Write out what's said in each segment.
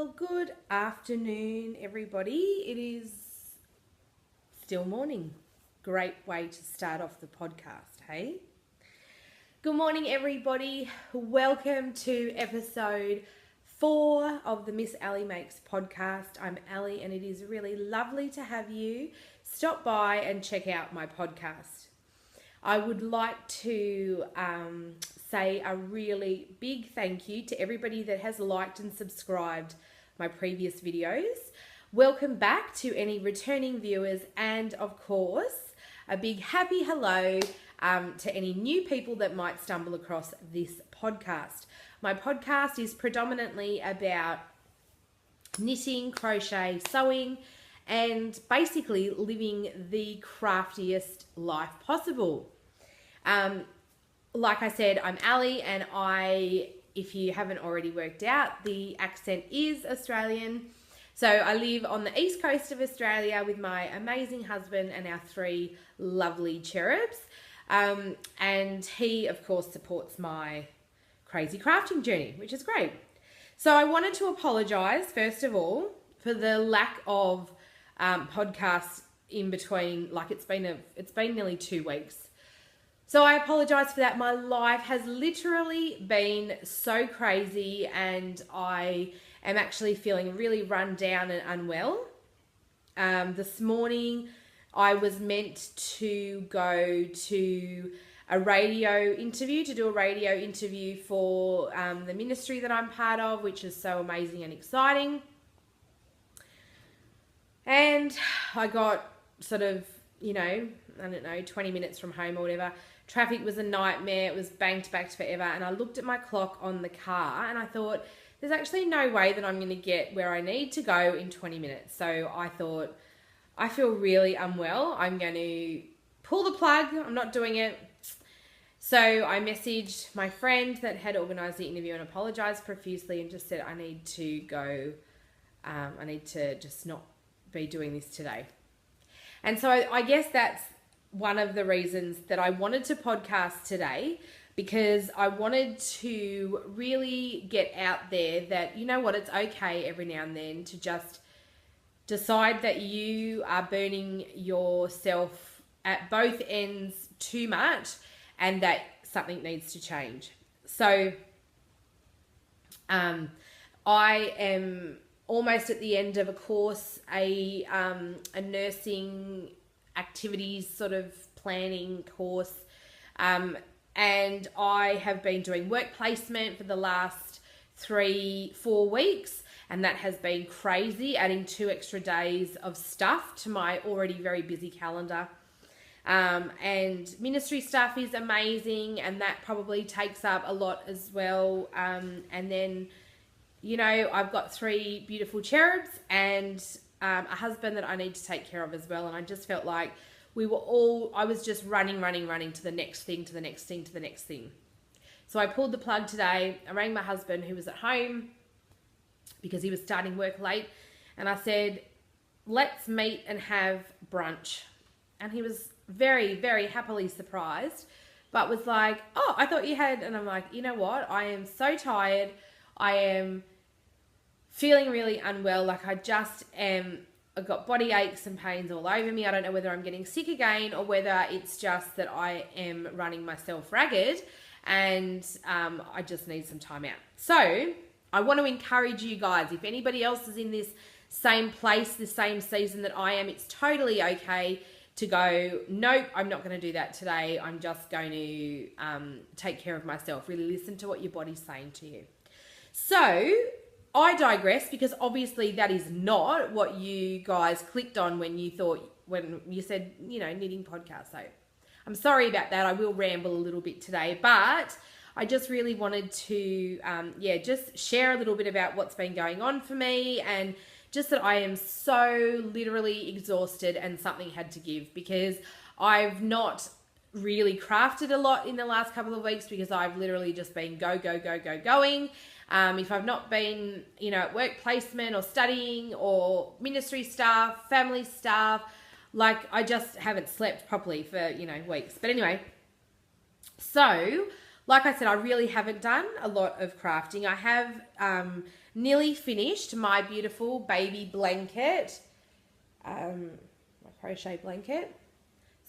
Well, good afternoon, everybody. It is still morning. Great way to start off the podcast, hey? Good morning, everybody. Welcome to episode 4 of the Miss Ali Makes podcast. I'm Ali, and it is really lovely to have you stop by and check out my podcast. I would like to say a really big thank you to everybody that has liked and subscribed my previous videos. Welcome back to any returning viewers, and of course, a big happy hello to any new people that might stumble across this podcast. My podcast is predominantly about knitting, crochet, sewing, and basically living the craftiest life possible. Like I said, I'm Ali, and if you haven't already worked out, the accent is Australian. So I live on the east coast of Australia with my amazing husband and our 3 lovely cherubs. And he, of course, supports my crazy crafting journey, which is great. So I wanted to apologise, first of all, for the lack of podcasts in between. Like it's been nearly 2 weeks. So I apologise for that. My life has literally been so crazy, and I am actually feeling really run down and unwell. This morning I was meant to go to a radio interview for the ministry that I'm part of, which is so amazing and exciting. And I got sort of, 20 minutes from home or whatever. Traffic was a nightmare. It was banked forever. And I looked at my clock on the car and I thought, there's actually no way that I'm going to get where I need to go in 20 minutes. So I thought, I feel really unwell. I'm going to pull the plug. I'm not doing it. So I messaged my friend that had organised the interview and apologised profusely and just said, I need to go. I need to just not be doing this today. And so I guess that's one of the reasons that I wanted to podcast today, because I wanted to really get out there that, you know what, it's okay every now and then to just decide that you are burning yourself at both ends too much and that something needs to change. So I am almost at the end of a course, a nursing activities sort of planning course, and I have been doing work placement for the last 3-4 weeks, and that has been crazy, adding 2 extra days of stuff to my already very busy calendar. And ministry stuff is amazing, and that probably takes up a lot as well. And then, I've got 3 beautiful cherubs and a husband that I need to take care of as well. And I just felt like I was just running to the next thing, to the next thing, to the next thing. So I pulled the plug today. I rang my husband, who was at home because he was starting work late. And I said, let's meet and have brunch. And he was very, very happily surprised, but was like, oh, I thought you had. And I'm like, you know what? I am so tired. I am feeling really unwell. Like I've got body aches and pains all over me. I don't know whether I'm getting sick again or whether it's just that I am running myself ragged and I just need some time out. So I want to encourage you guys, if anybody else is in this same place, the same season that I am, it's totally okay to go, nope, I'm not going to do that today. I'm just going to take care of myself. Really listen to what your body's saying to you. So I digress, because obviously that is not what you guys clicked on when you said, knitting podcast. So I'm sorry about that. I will ramble a little bit today, but I just really wanted to, just share a little bit about what's been going on for me, and just that I am so literally exhausted and something had to give, because I've not really crafted a lot in the last couple of weeks because I've literally just been going. If I've not been, at work placement or studying or ministry stuff, family stuff, like I just haven't slept properly for, weeks. But anyway, so like I said, I really haven't done a lot of crafting. I have nearly finished my beautiful baby blanket, my crochet blanket.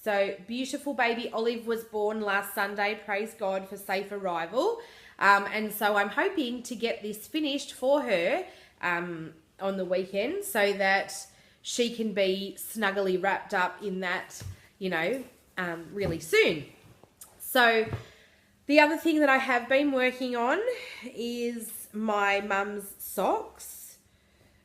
So beautiful baby Olive was born last Sunday. Praise God for safe arrival. And so I'm hoping to get this finished for her on the weekend so that she can be snuggly wrapped up in that, really soon. So the other thing that I have been working on is my mum's socks.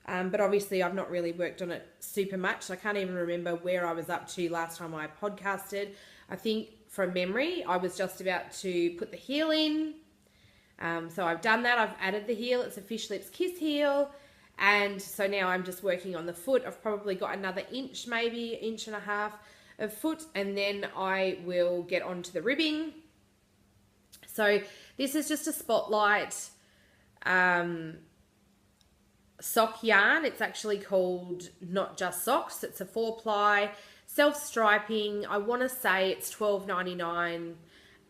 But obviously I've not really worked on it super much. I can't even remember where I was up to last time I podcasted. I think from memory, I was just about to put the heel in. So I've done that. I've added the heel. It's a Fish Lips Kiss heel. And so now I'm just working on the foot. I've probably got another inch, maybe 1.5 inches of foot. And then I will get onto the ribbing. So this is just a Spotlight sock yarn. It's actually called Not Just Socks. It's a 4-ply, self-striping. I want to say it's $12.99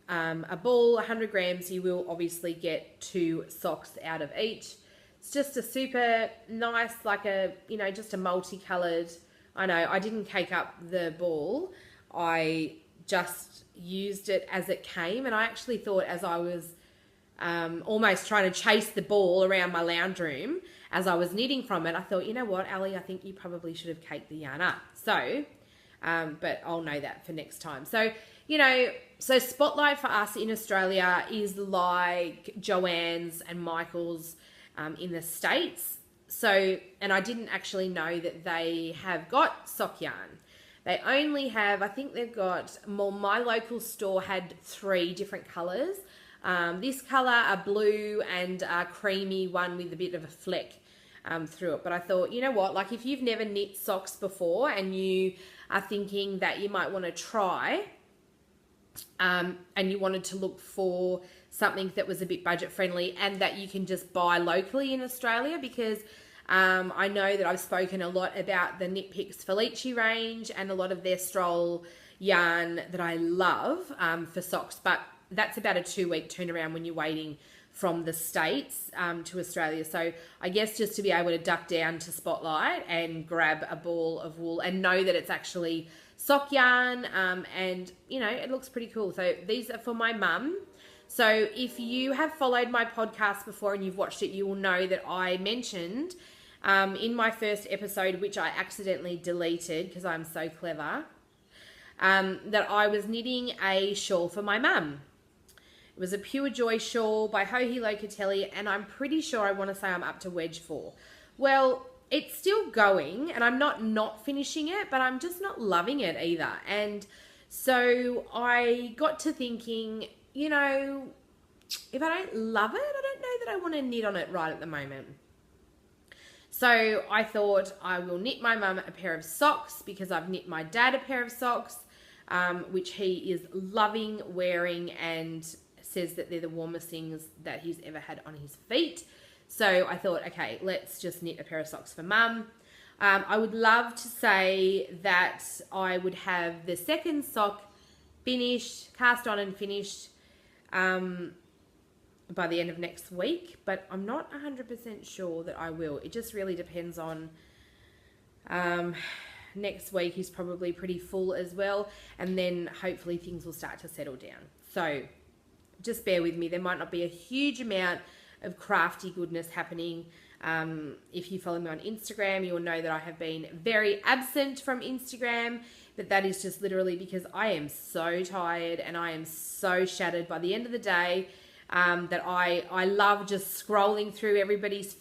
a ball, 100 grams. You will obviously get 2 socks out of each. It's just a super nice, like a, just a multicolored. I know I didn't cake up the ball. I just used it as it came. And I actually thought as I was almost trying to chase the ball around my lounge room as I was knitting from it, I thought, you know what, Ali, I think you probably should have caked the yarn up. So, but I'll know that for next time. So, so Spotlight for us in Australia is like Joann's and Michael's in the States. So, and I didn't actually know that they have got sock yarn. They only have, I think they've got, my local store had 3 different colours. This colour, a blue, and a creamy one with a bit of a fleck through it. But I thought, you know what, like if you've never knit socks before and you are thinking that you might want to try and you wanted to look for something that was a bit budget friendly and that you can just buy locally in Australia, because I know that I've spoken a lot about the Knit Picks Felici range and a lot of their stroll yarn that I love for socks, but that's about a 2-week turnaround when you're waiting from the States to Australia. So I guess just to be able to duck down to Spotlight and grab a ball of wool and know that it's actually sock yarn and, it looks pretty cool. So these are for my mum. So if you have followed my podcast before and you've watched it, you will know that I mentioned in my first episode, which I accidentally deleted because I'm so clever, that I was knitting a shawl for my mum. It was a Pure Joy shawl by Joji Locatelli, and I'm pretty sure I want to say I'm up to wedge 4. Well, it's still going, and I'm not finishing it, but I'm just not loving it either. And so I got to thinking, if I don't love it, I don't know that I want to knit on it right at the moment. So I thought I will knit my mum a pair of socks because I've knit my dad a pair of socks, which he is loving wearing and says that they're the warmest things that he's ever had on his feet. So I thought, okay, let's just knit a pair of socks for mum. I would love to say that I would have the second sock finished, cast on and finished by the end of next week, but I'm not 100% sure that I will. It just really depends on next week is probably pretty full as well, and then hopefully things will start to settle down. So just bear with me. There might not be a huge amount of crafty goodness happening. If you follow me on Instagram, you'll know that I have been very absent from Instagram, but that is just literally because I am so tired and I am so shattered by the end of the day that I love just scrolling through everybody's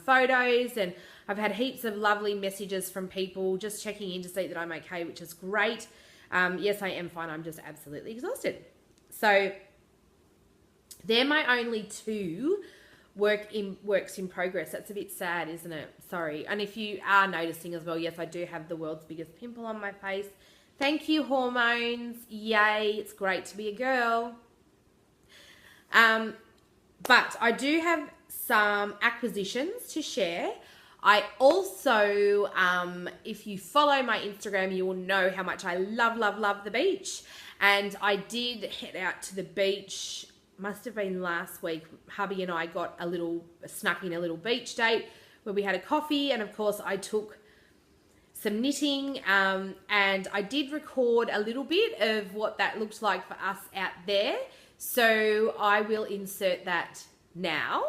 photos, and I've had heaps of lovely messages from people just checking in to see that I'm okay, which is great. Yes, I am fine. I'm just absolutely exhausted. So they're my only 2 works in progress. That's a bit sad, isn't it? Sorry. And if you are noticing as well, yes, I do have the world's biggest pimple on my face. Thank you, hormones. Yay. It's great to be a girl. But I do have some acquisitions to share. I also, if you follow my Instagram, you will know how much I love the beach. And I did head out to the beach must have been last week, hubby and I snuck in a little beach date where we had a coffee, and of course I took some knitting, and I did record a little bit of what that looked like for us out there. So I will insert that now.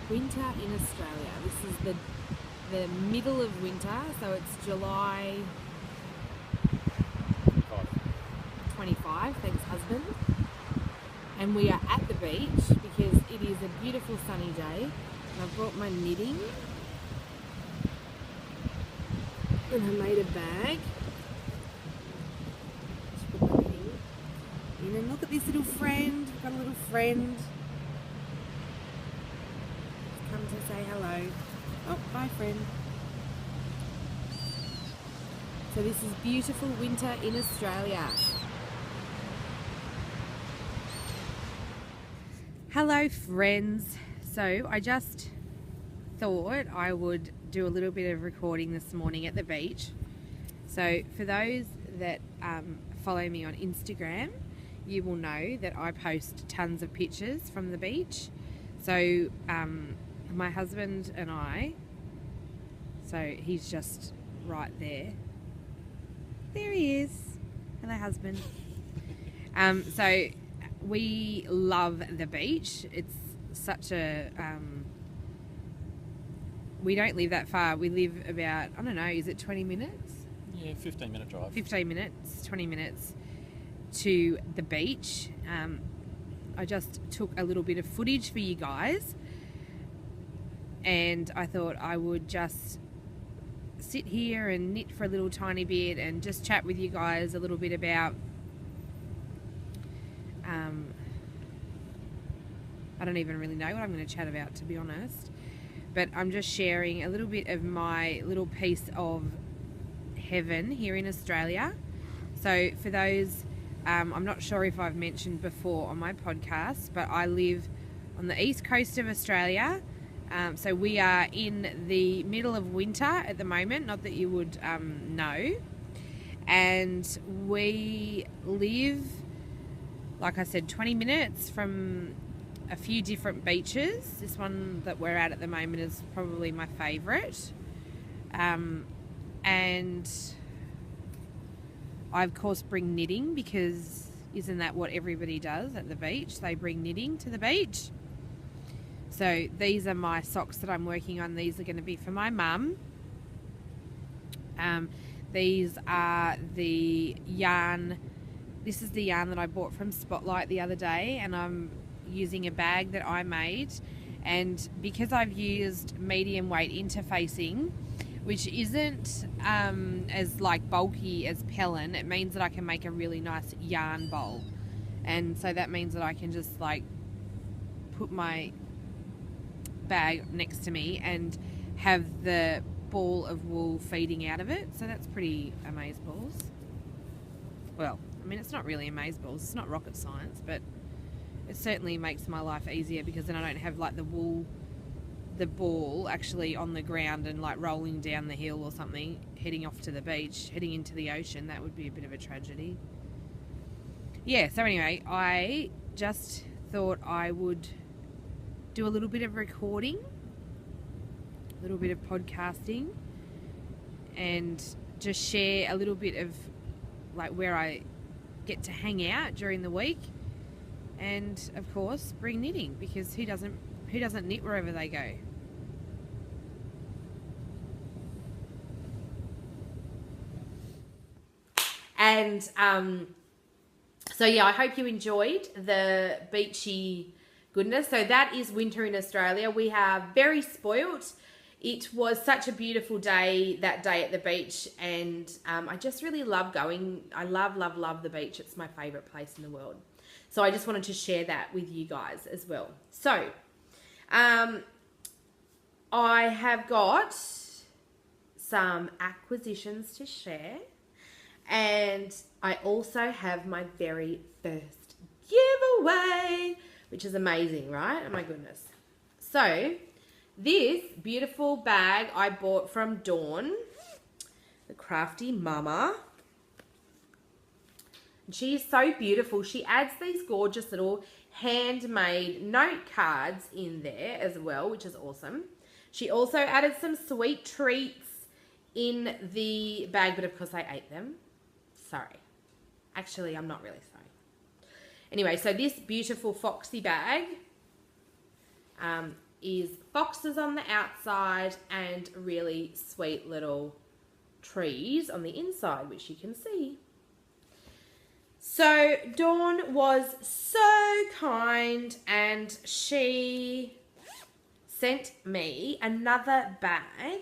Winter in Australia. This is the middle of winter, so it's July 25, thanks husband. And we are at the beach because it is a beautiful sunny day. And I've brought my knitting. And I made a bag. Just put my knitting in. And look at this little friend. We've got a little friend. Come to say hello. Oh, bye friend. So this is beautiful winter in Australia. Hello friends. So I just thought I would do a little bit of recording this morning at the beach. So for those that follow me on Instagram, you will know that I post tons of pictures from the beach. So my husband and I, so he's just right there. There he is. Hello husband. So we love the beach. It's such a we don't live that far. We live about, I don't know, is it 20 minutes? Yeah, 15-minute drive. 15 minutes, 20 minutes to the beach. I just took a little bit of footage for you guys, and I thought I would just sit here and knit for a little tiny bit and just chat with you guys a little bit about I don't even really know what I'm going to chat about, to be honest, but I'm just sharing a little bit of my little piece of heaven here in Australia. So for those, I'm not sure if I've mentioned before on my podcast, but I live on the east coast of Australia. So we are in the middle of winter at the moment, not that you would know. And we live, like I said, 20 minutes from a few different beaches. This one that we're at the moment is probably my favourite. And I, of course, bring knitting because isn't that what everybody does at the beach? They bring knitting to the beach. So these are my socks that I'm working on. These are going to be for my mum. These are the yarn. This is the yarn that I bought from Spotlight the other day, and I'm using a bag that I made. And because I've used medium weight interfacing, which isn't as like bulky as Pellin, it means that I can make a really nice yarn bowl. And so that means that I can just like put my bag next to me and have the ball of wool feeding out of it. So that's pretty amazeballs. Well, I mean, it's not really amazeballs, it's not rocket science, but it certainly makes my life easier because then I don't have like the ball actually on the ground and like rolling down the hill or something, heading off to the beach, heading into the ocean. That would be a bit of a tragedy. Yeah, so anyway, I just thought I would do a little bit of recording, a little bit of podcasting, and just share a little bit of like where I get to hang out during the week, and of course bring knitting because who doesn't knit wherever they go? And so yeah, I hope you enjoyed the beachy goodness. So that is winter in Australia. We are very spoilt. It was such a beautiful day that day at the beach, and I just really love going. I love the beach. It's my favorite place in the world. So I just wanted to share that with you guys as well. So I have got some acquisitions to share, and I also have my very first giveaway, which is amazing, right? Oh my goodness. So This beautiful bag I bought from Dawn, the crafty mama. And she is so beautiful. She adds these gorgeous little handmade note cards in there as well, which is awesome. She also added some sweet treats in the bag, but of course I ate them. Sorry. Actually, I'm not really sorry. Anyway, so this beautiful foxy bag is foxes on the outside and really sweet little trees on the inside, which you can see. So Dawn was so kind and she sent me another bag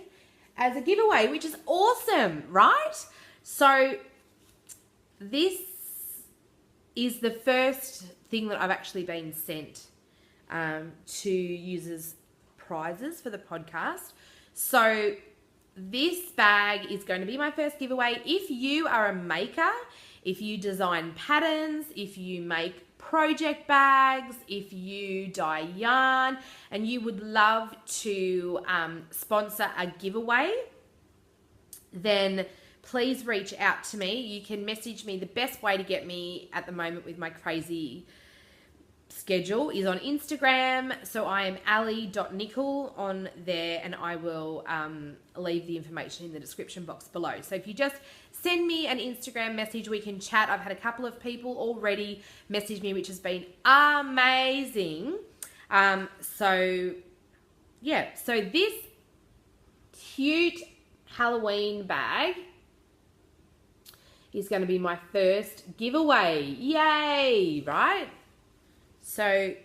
as a giveaway, which is awesome, right? So this is the first thing that I've actually been sent to users' prizes for the podcast. So this bag is going to be my first giveaway. If you are a maker, if you design patterns, if you make project bags, if you dye yarn, and you would love to sponsor a giveaway, then please reach out to me. You can message me. The best way to get me at the moment with my crazy schedule is on Instagram. So I am ali.nickel on there, and I will leave the information in the description box below. So if you just send me an Instagram message, we can chat. I've had a couple of people already message me, which has been amazing. So this cute Halloween bag is going to be my first giveaway. Yay, right? So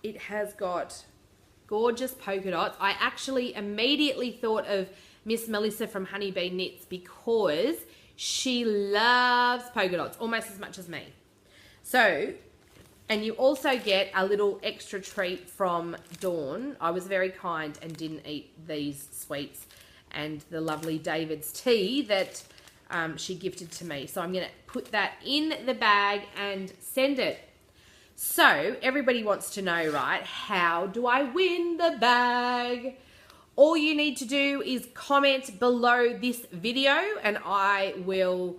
it has got gorgeous polka dots. I actually immediately thought of Miss Melissa from Honeybee Knits because she loves polka dots almost as much as me. So, and you also get a little extra treat from Dawn. I was very kind and didn't eat these sweets and the lovely David's tea that she gifted to me. So I'm going to put that in the bag and send it. So everybody wants to know, right, how do I win the bag? All you need to do is comment below this video and I will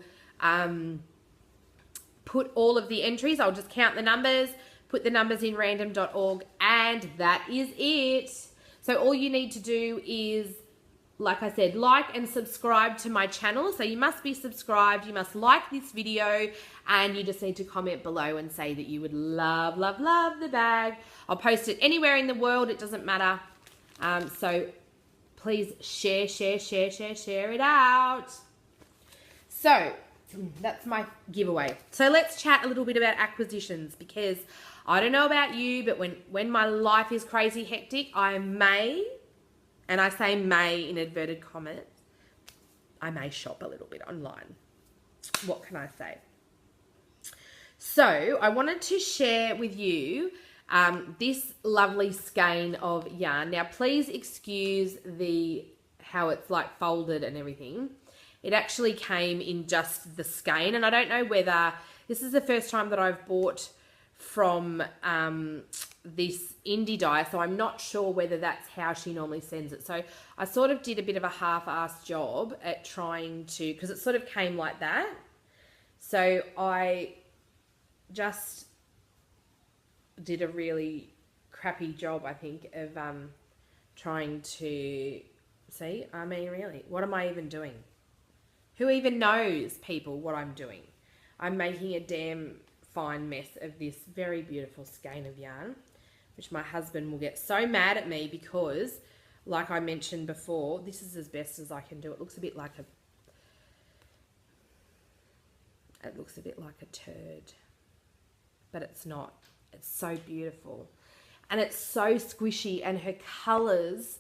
put all of the entries. I'll just count the numbers, put the numbers in random.org, and that is it. So all you need to do is, like I said, like and subscribe to my channel. So you must be subscribed, you must like this video, and you just need to comment below and say that you would love, love, love the bag. I'll post it anywhere in the world, it doesn't matter. So please share it out. So that's my giveaway. So let's chat a little bit about acquisitions, because I don't know about you, but when my life is crazy hectic, I may, and I say may in inverted commas, I may shop a little bit online. What can I say? So I wanted to share with you this lovely skein of yarn. Now, please excuse how it's like folded and everything. It actually came in just the skein, and I don't know whether this is the first time that I've bought from this indie dye, so I'm not sure whether that's how she normally sends it. So I sort of did a bit of a half-assed job at trying to, because it sort of came like that. So I just did a really crappy job, I think, of trying to see. I mean, really, what am I even doing? Who even knows, people, what I'm doing? I'm making a damn fine mess of this very beautiful skein of yarn, which my husband will get so mad at me because, like I mentioned before, this is as best as I can do. It looks a bit like a turd, but it's not. It's so beautiful, and it's so squishy, and her colours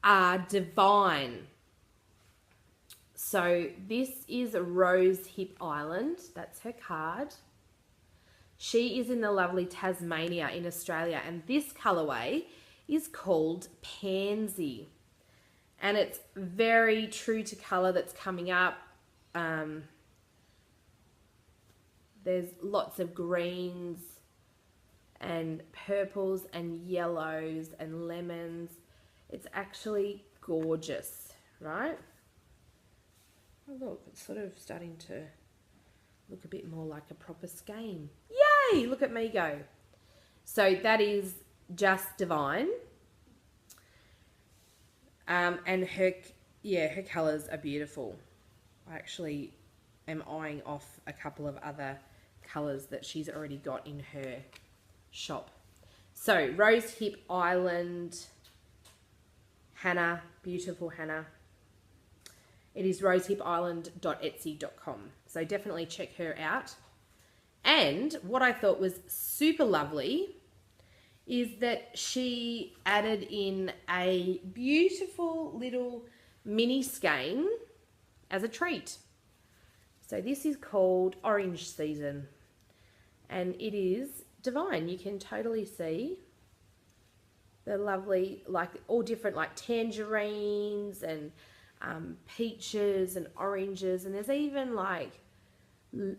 are divine. So this is Rose Hip Island. That's her card. She is in the lovely Tasmania in Australia, and this colourway is called Pansy, and it's very true to colour that's coming up. There's lots of greens, and purples and yellows and lemons. It's actually gorgeous, right? Oh, look, it's sort of starting to look a bit more like a proper skein. Yay! Look at me go. So that is just divine. And her colours are beautiful. I actually am eyeing off a couple of other colours that she's already got in her shop. So Rose Hip Island, Hannah, beautiful Hannah. It is rosehipisland.etsy.com. So definitely check her out. And what I thought was super lovely is that she added in a beautiful little mini skein as a treat. So this is called Orange Season, and it is divine. You can totally see the lovely, like all different like tangerines and peaches and oranges, and there's even like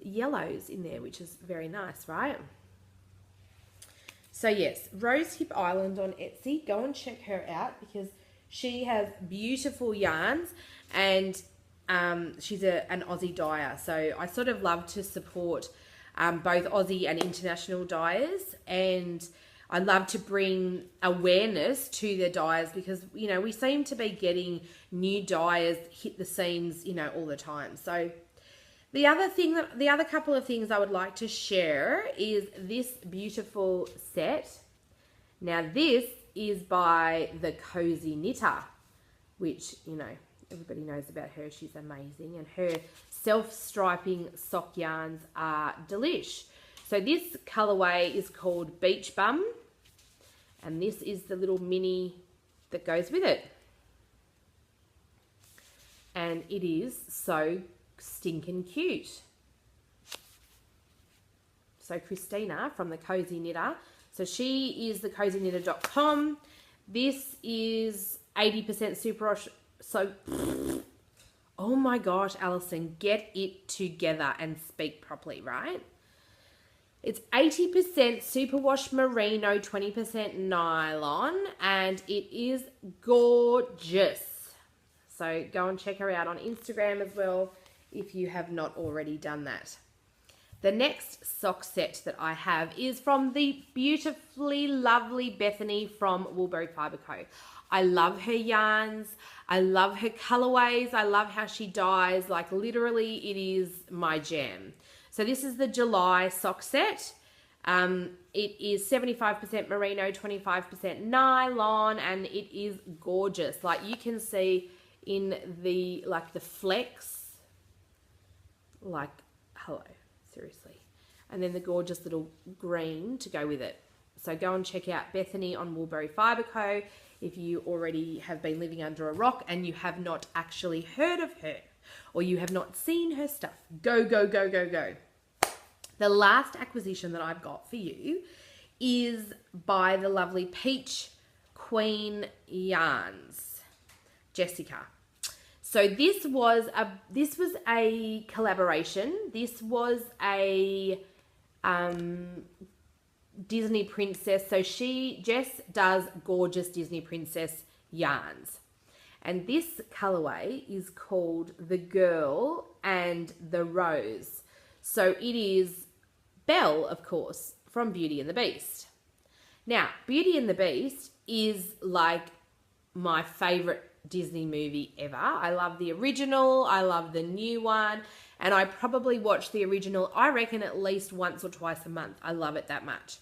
yellows in there, which is very nice, right? So yes, Rose Hip Island on Etsy. Go and check her out because she has beautiful yarns, and she's an Aussie dyer. So I sort of love to support both Aussie and international dyers, and I love to bring awareness to the dyers because, you know, we seem to be getting new dyers hit the scenes, you know, all the time. So the other couple of things I would like to share is this beautiful set. Now this is by the Cozy Knitter, which, you know, everybody knows about her. She's amazing, and her self-striping sock yarns are delish. So this colorway is called Beach Bum, and this is the little mini that goes with it. And it is so stinking cute. So Christina from the Cozy Knitter. So she is the cozyknitter.com. This is 80% superwash. So, oh my gosh, Alison, get it together and speak properly, right? It's 80% superwash merino, 20% nylon, and it is gorgeous. So go and check her out on Instagram as well if you have not already done that. The next sock set that I have is from the beautifully lovely Bethany from Woolberry Fibre Co. I love her yarns. I love her colorways. I love how she dyes. Like literally it is my jam. So this is the July sock set. It is 75% merino, 25% nylon, and it is gorgeous. Like you can see in the, like the flex, like, hello, seriously. And then the gorgeous little green to go with it. So go and check out Bethany on Woolberry Fibre Co. if you already have been living under a rock and you have not actually heard of her or you have not seen her stuff. Go, go, go, go, go. The last acquisition that I've got for you is by the lovely Peach Queen Yarns, Jessica. So this was a collaboration. This was a Disney princess. So Jess does gorgeous Disney princess yarns. And this colorway is called The Girl and the Rose. So it is Belle, of course, from Beauty and the Beast. Now, Beauty and the Beast is like my favorite Disney movie ever. I love the original. I love the new one. And I probably watch the original, I reckon, at least once or twice a month. I love it that much.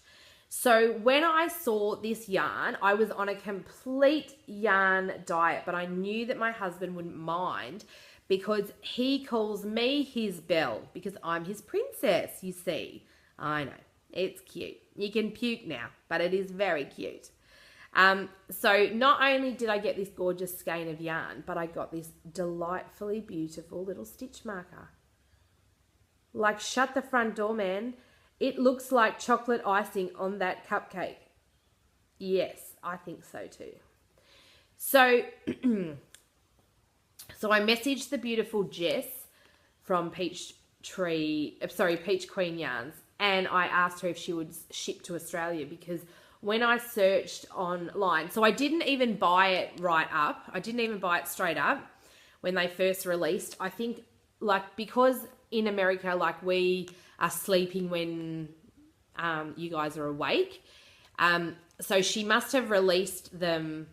So when I saw this yarn, I was on a complete yarn diet, but I knew that my husband wouldn't mind because he calls me his Belle because I'm his princess, you see. I know, it's cute. You can puke now, but it is very cute. So not only did I get this gorgeous skein of yarn, but I got this delightfully beautiful little stitch marker. Like, shut the front door, man. It looks like chocolate icing on that cupcake. Yes, I think so too. So, so I messaged the beautiful Jess from Peach Queen Yarns, and I asked her if she would ship to Australia, because when I searched online, so I didn't even buy it right up. I didn't even buy it straight up when they first released. I think, like, because in America, like, we are sleeping when you guys are awake. So she must have released them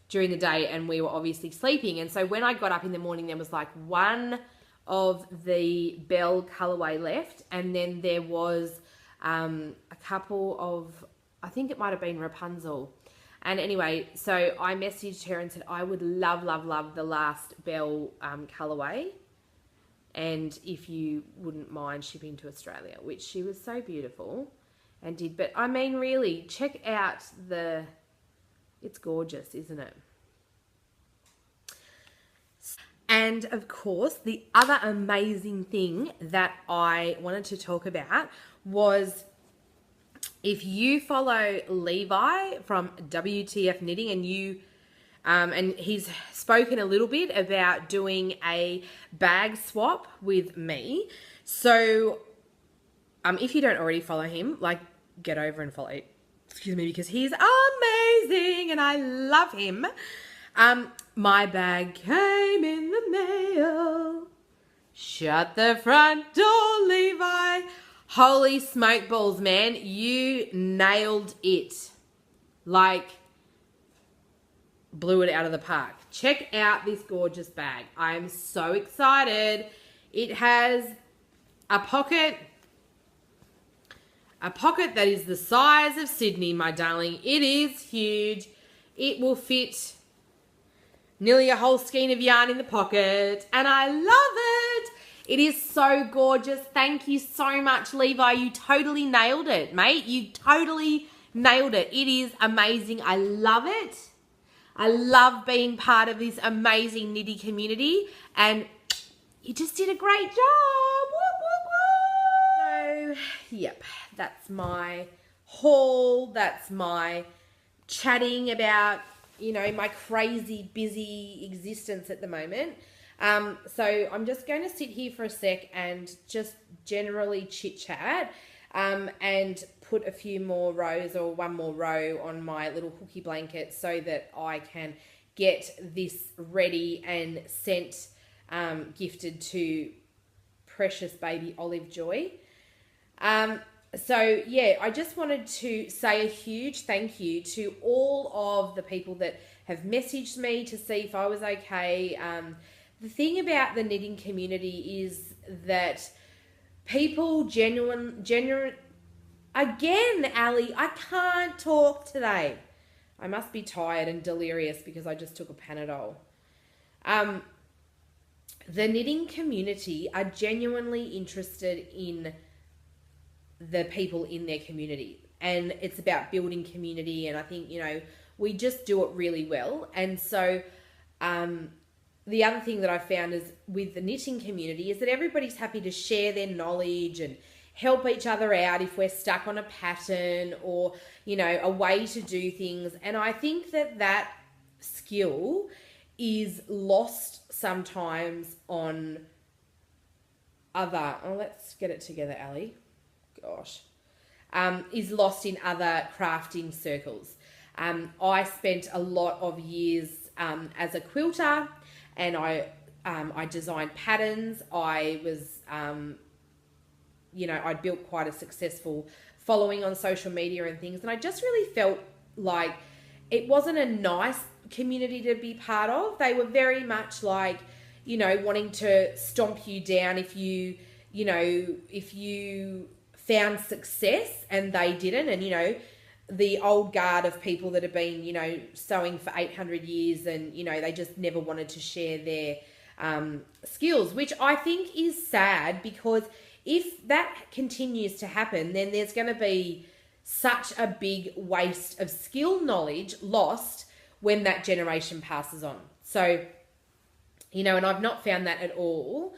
during the day and we were obviously sleeping. And so when I got up in the morning, there was like one of the Belle colorway left. And then there was a couple of, I think it might have been Rapunzel. And anyway, so I messaged her and said, I would love, love, love the last Belle colorway. And if you wouldn't mind shipping to Australia, which she was so beautiful and did. But I mean, really, check out it's gorgeous, isn't it? And of course, the other amazing thing that I wanted to talk about was, if you follow Levi from WTF Knitting and he's spoken a little bit about doing a bag swap with me. So if you don't already follow him, like, get over and follow, excuse me, because he's amazing and I love him. My bag came in the mail. Shut the front door, Levi. Holy smoke balls, man. You nailed it. Like, blew it out of the park. Check out this gorgeous bag. I'm so excited. It has a pocket that is the size of Sydney, my darling. It is huge. It will fit nearly a whole skein of yarn in the pocket, and I love it. It is so gorgeous. Thank you so much, Levi. You totally nailed it, mate. You totally nailed it. It is amazing. I love it. I love being part of this amazing knitty community, and you just did a great job. Woo, woo, woo. So, yep, that's my haul. That's my chatting about, you know, my crazy busy existence at the moment. So I'm just going to sit here for a sec and just generally chit chat and put a few more rows or one more row on my little hooky blanket so that I can get this ready and sent, gifted to precious baby Olive Joy. So yeah, I just wanted to say a huge thank you to all of the people that have messaged me to see if I was okay. The thing about the knitting community is that people again, Ali, I can't talk today. I must be tired and delirious because I just took a Panadol. The knitting community are genuinely interested in the people in their community, and it's about building community, and I think, you know, we just do it really well. And so the other thing that I found is with the knitting community is that everybody's happy to share their knowledge and help each other out if we're stuck on a pattern or, you know, a way to do things. And I think that skill is lost sometimes on let's get it together, Ali. Gosh. Is lost in other crafting circles. I spent a lot of years as a quilter, and I designed patterns. I was, I built quite a successful following on social media and things, and I just really felt like it wasn't a nice community to be part of. They were very much like, you know, wanting to stomp you down if you found success and they didn't. And, you know, the old guard of people that have been, you know, sewing for 800 years and, you know, they just never wanted to share their skills, which I think is sad, because if that continues to happen, then there's going to be such a big waste of skill knowledge lost when that generation passes on. So, you know, and I've not found that at all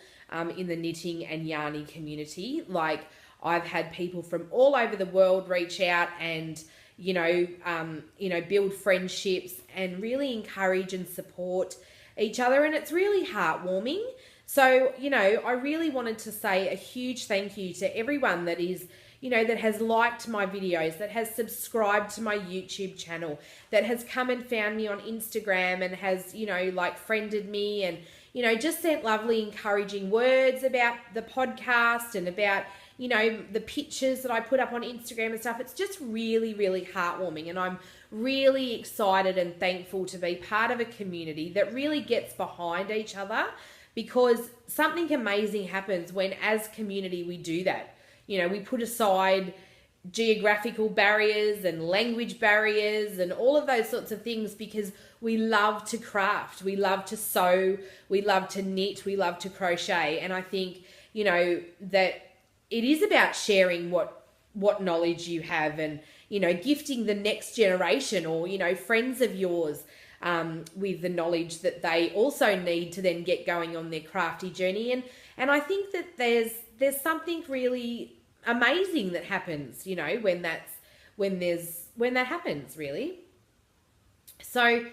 in the knitting and yarny community. Like, I've had people from all over the world reach out and, build friendships and really encourage and support each other. And it's really heartwarming. So, I really wanted to say a huge thank you to everyone that is, that has liked my videos, that has subscribed to my YouTube channel, that has come and found me on Instagram and has, friended me and, just sent lovely encouraging words about the podcast and about, the pictures that I put up on Instagram and stuff. It's just really, really heartwarming. And I'm really excited and thankful to be part of a community that really gets behind each other, because something amazing happens when, as community, we do that. We put aside geographical barriers and language barriers and all of those sorts of things, because we love to craft, we love to sew, we love to knit, we love to crochet. And I think, that it is about sharing what knowledge you have and, gifting the next generation or, friends of yours with the knowledge that they also need to then get going on their crafty journey. And I think that there's something really amazing that happens, when that happens, really. So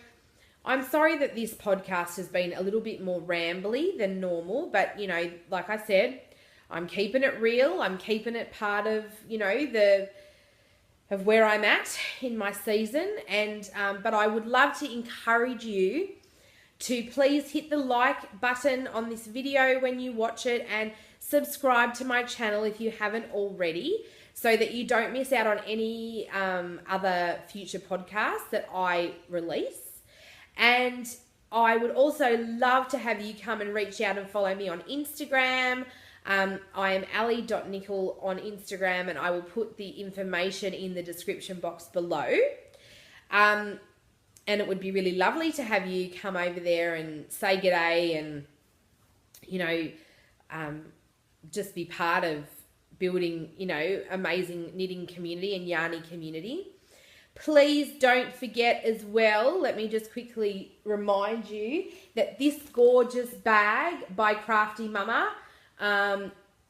I'm sorry that this podcast has been a little bit more rambly than normal, but like I said, I'm keeping it real. I'm keeping it part of, of where I'm at in my season. And, but I would love to encourage you to please hit the like button on this video when you watch it, and subscribe to my channel if you haven't already, so that you don't miss out on any other future podcasts that I release. And I would also love to have you come and reach out and follow me on Instagram. I am ali.nickel on Instagram, and I will put the information in the description box below. And it would be really lovely to have you come over there and say g'day and, just be part of building, amazing knitting community and yarny community. Please don't forget as well, let me just quickly remind you that this gorgeous bag by Crafty Mama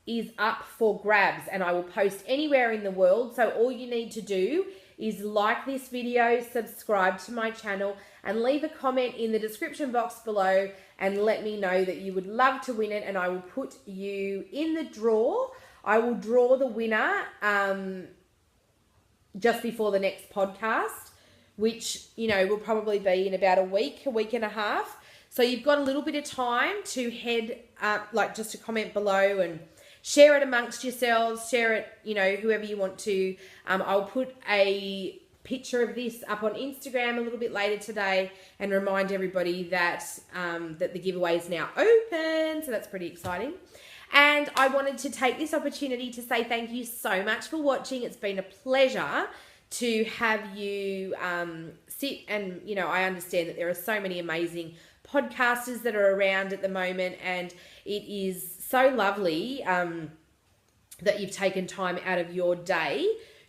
is up for grabs, and I will post anywhere in the world. So all you need to do is like this video, subscribe to my channel, and leave a comment in the description box below and let me know that you would love to win it, and I will put you in the draw. I will draw the winner just before the next podcast, which, will probably be in about a week and a half. So you've got a little bit of time to head up, just to comment below and share it amongst yourselves, share it, whoever you want to. I'll put a picture of this up on Instagram a little bit later today and remind everybody that that the giveaway is now open. So that's pretty exciting. And I wanted to take this opportunity to say thank you so much for watching. It's been a pleasure to have you sit and, I understand that there are so many amazing podcasters that are around at the moment, and it is so lovely that you've taken time out of your day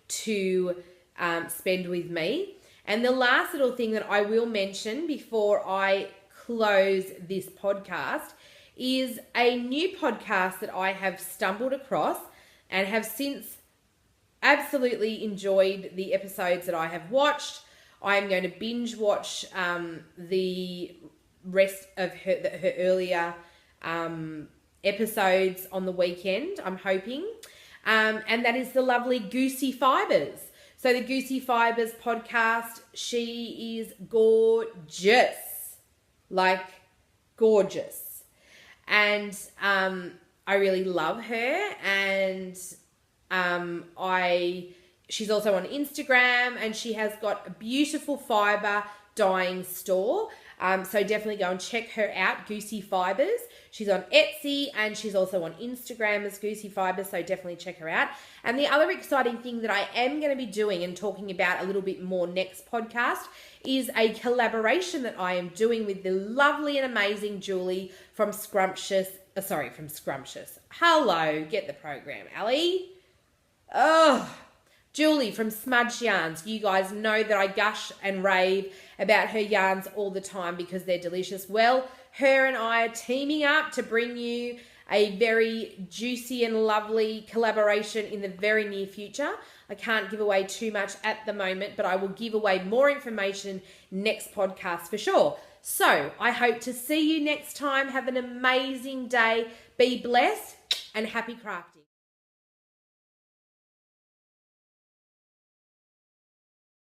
to spend with me. And the last little thing that I will mention before I close this podcast is a new podcast that I have stumbled across and have since absolutely enjoyed the episodes that I have watched. I am going to binge watch the rest of her earlier episodes on the weekend, I'm hoping. And that is the lovely Goosey Fibres. So the Goosey Fibres podcast, she is gorgeous. Gorgeous. And I really love her, and she's also on Instagram, and she has got a beautiful fibre dyeing store. So definitely go and check her out, Goosey Fibres. She's on Etsy, and she's also on Instagram as Goosey Fibres, so definitely check her out. And the other exciting thing that I am going to be doing and talking about a little bit more next podcast is a collaboration that I am doing with the lovely and amazing Julie from Scrumptious. Hello, get the program, Ali. Oh, Julie from Smudge Yarns. You guys know that I gush and rave about her yarns all the time because they're delicious. Well, her and I are teaming up to bring you a very juicy and lovely collaboration in the very near future. I can't give away too much at the moment, but I will give away more information next podcast for sure. So I hope to see you next time. Have an amazing day. Be blessed and happy crafting.